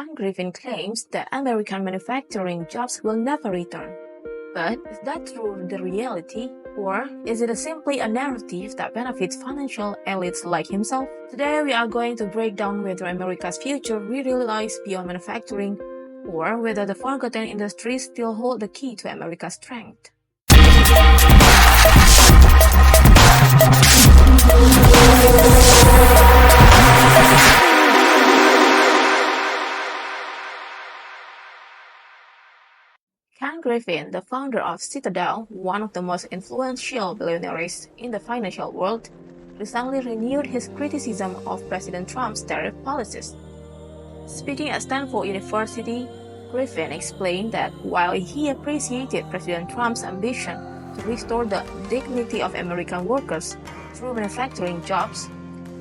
Griffin claims that American manufacturing jobs will never return. But is that true the reality? Or is it simply a narrative that benefits financial elites like himself? Today we are going to break down whether America's future really lies beyond manufacturing, or whether the forgotten industries still hold the key to America's strength. Griffin, the founder of Citadel, one of the most influential billionaires in the financial world, recently renewed his criticism of President Trump's tariff policies. Speaking at Stanford University, Griffin explained that while he appreciated President Trump's ambition to restore the dignity of American workers through manufacturing jobs,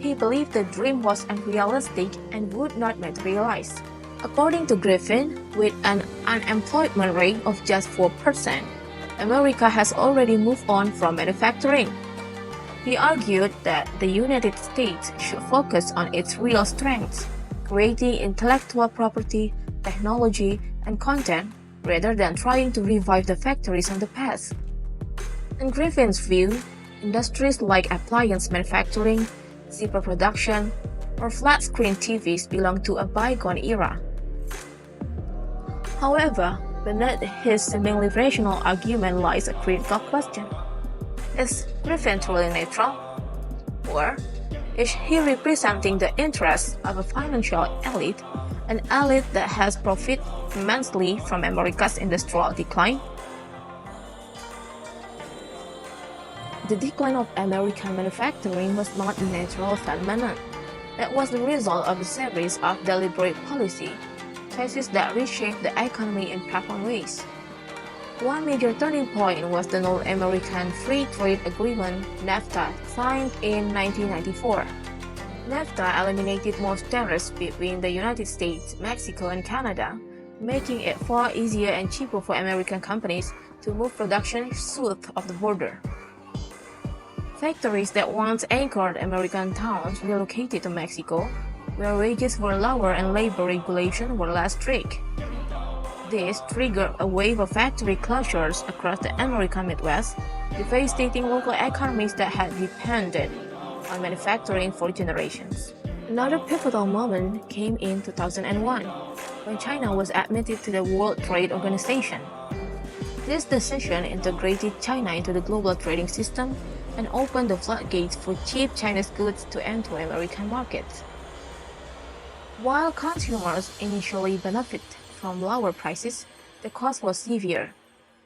he believed the dream was unrealistic and would not materialize. According to Griffin, with an unemployment rate of just 4%, America has already moved on from manufacturing. He argued that the United States should focus on its real strengths, creating intellectual property, technology, and content, rather than trying to revive the factories of the past. In Griffin's view, industries like appliance manufacturing, zipper production, or flat-screen TVs belong to a bygone era. However, beneath his seemingly rational argument lies a critical question. Is Griffin truly neutral? Or is he representing the interests of a financial elite, an elite that has profited immensely from America's industrial decline? The decline of American manufacturing was not a natural phenomenon. It was the result of a series of deliberate policy choices that reshaped the economy in profound ways. One major turning point was the North-American Free Trade Agreement (NAFTA) signed in 1994. NAFTA eliminated most tariffs between the United States, Mexico, and Canada, making it far easier and cheaper for American companies to move production south of the border. Factories that once anchored American towns relocated to Mexico, where wages were lower and labor regulations were less strict. This triggered a wave of factory closures across the American Midwest, devastating local economies that had depended on manufacturing for generations. Another pivotal moment came in 2001, when China was admitted to the World Trade Organization. This decision integrated China into the global trading system and opened the floodgates for cheap Chinese goods to enter American markets. While consumers initially benefited from lower prices, the cost was severe.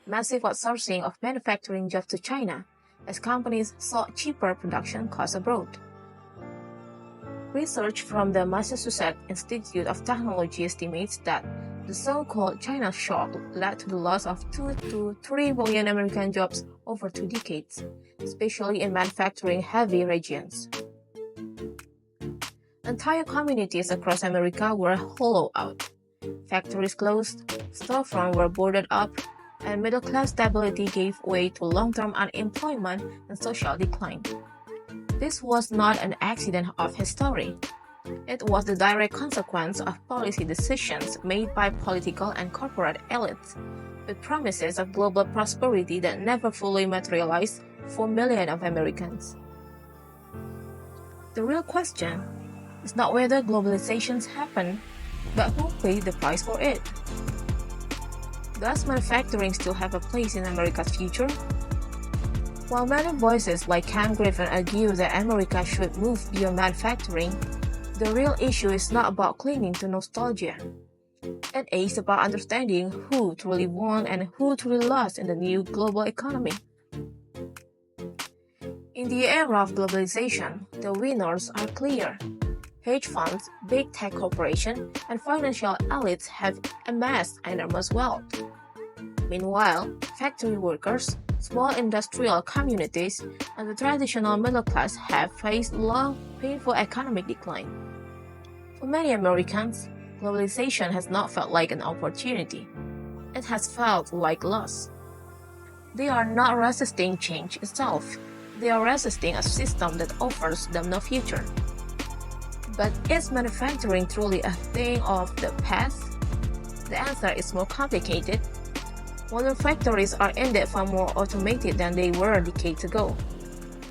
Massive outsourcing of manufacturing jobs to China, as companies sought cheaper production costs abroad. Research from the Massachusetts Institute of Technology estimates that the so-called China shock led to the loss of 2 to 3 million American jobs over 2 decades, especially in manufacturing-heavy regions. Entire communities across America were hollowed out. Factories closed, storefronts were boarded up, and middle-class stability gave way to long-term unemployment and social decline. This was not an accident of history. It was the direct consequence of policy decisions made by political and corporate elites, with promises of global prosperity that never fully materialized for millions of Americans. The real question is not whether globalization happened, but who paid the price for it. Does manufacturing still have a place in America's future? While many voices like Griffin argue that America should move beyond manufacturing, the real issue is not about clinging to nostalgia. It is about understanding who truly won and who truly lost in the new global economy. In the era of globalization, the winners are clear. Hedge funds, big tech corporations, and financial elites have amassed enormous wealth. Meanwhile, factory workers, small industrial communities, and the traditional middle class have faced long, painful economic decline. For many Americans, globalization has not felt like an opportunity. It has felt like loss. They are not resisting change itself. They are resisting a system that offers them no future. But is manufacturing truly a thing of the past? The answer is more complicated. Modern factories are indeed far more automated than they were decades ago.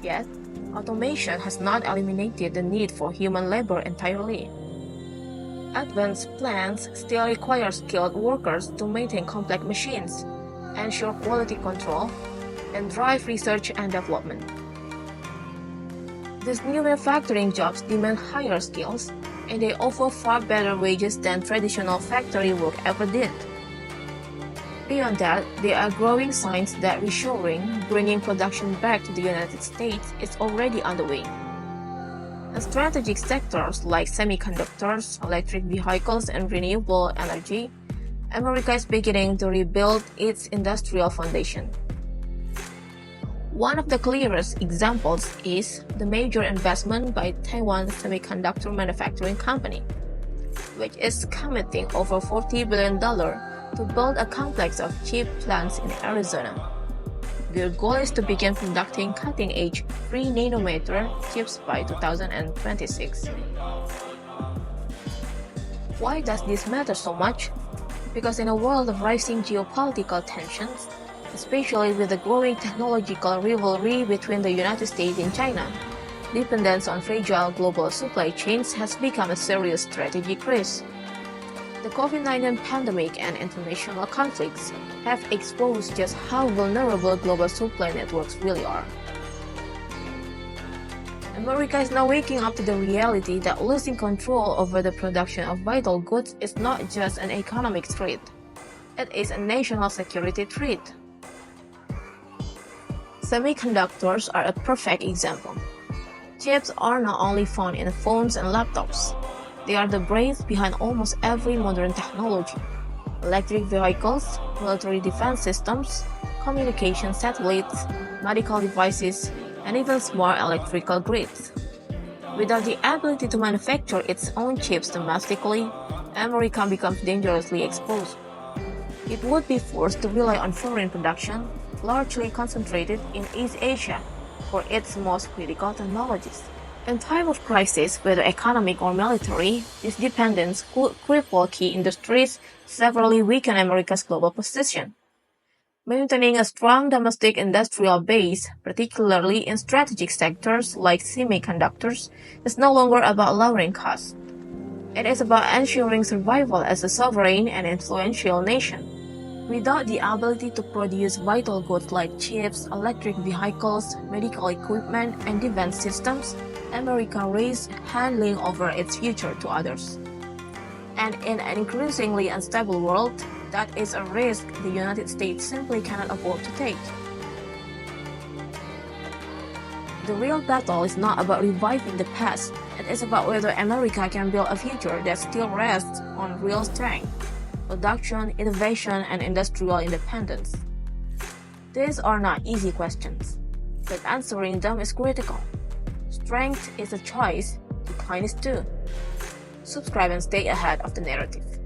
Yet, automation has not eliminated the need for human labor entirely. Advanced plants still require skilled workers to maintain complex machines, ensure quality control, and drive research and development. These new manufacturing jobs demand higher skills, and they offer far better wages than traditional factory work ever did. Beyond that, there are growing signs that reshoring, bringing production back to the United States, is already underway. In strategic sectors like semiconductors, electric vehicles, and renewable energy, America is beginning to rebuild its industrial foundation. One of the clearest examples is the major investment by Taiwan Semiconductor Manufacturing Company, which is committing over $40 billion to build a complex of chip plants in Arizona. Their goal is to begin producing cutting-edge 3-nanometer chips by 2026. Why does this matter so much? Because in a world of rising geopolitical tensions, especially with the growing technological rivalry between the United States and China, dependence on fragile global supply chains has become a serious strategic risk. The COVID-19 pandemic and international conflicts have exposed just how vulnerable global supply networks really are. America is now waking up to the reality that losing control over the production of vital goods is not just an economic threat, it is a national security threat. Semiconductors are a perfect example. Chips are not only found in phones and laptops, they are the brains behind almost every modern technology: electric vehicles, military defense systems, communication satellites, medical devices, and even smart electrical grids. Without the ability to manufacture its own chips domestically, America becomes dangerously exposed. It would be forced to rely on foreign production, largely concentrated in East Asia, for its most critical technologies. In time of crisis, whether economic or military, this dependence could cripple key industries, severely weaken America's global position. Maintaining a strong domestic industrial base, particularly in strategic sectors like semiconductors, is no longer about lowering costs. It is about ensuring survival as a sovereign and influential nation. Without the ability to produce vital goods like chips, electric vehicles, medical equipment, and defense systems, America risks handing over its future to others. And in an increasingly unstable world, that is a risk the United States simply cannot afford to take. The real battle is not about reviving the past, it is about whether America can build a future that still rests on real strength, production, innovation, and industrial independence. These are not easy questions, but answering them is critical. Strength is a choice, decline is too. Subscribe and stay ahead of the narrative.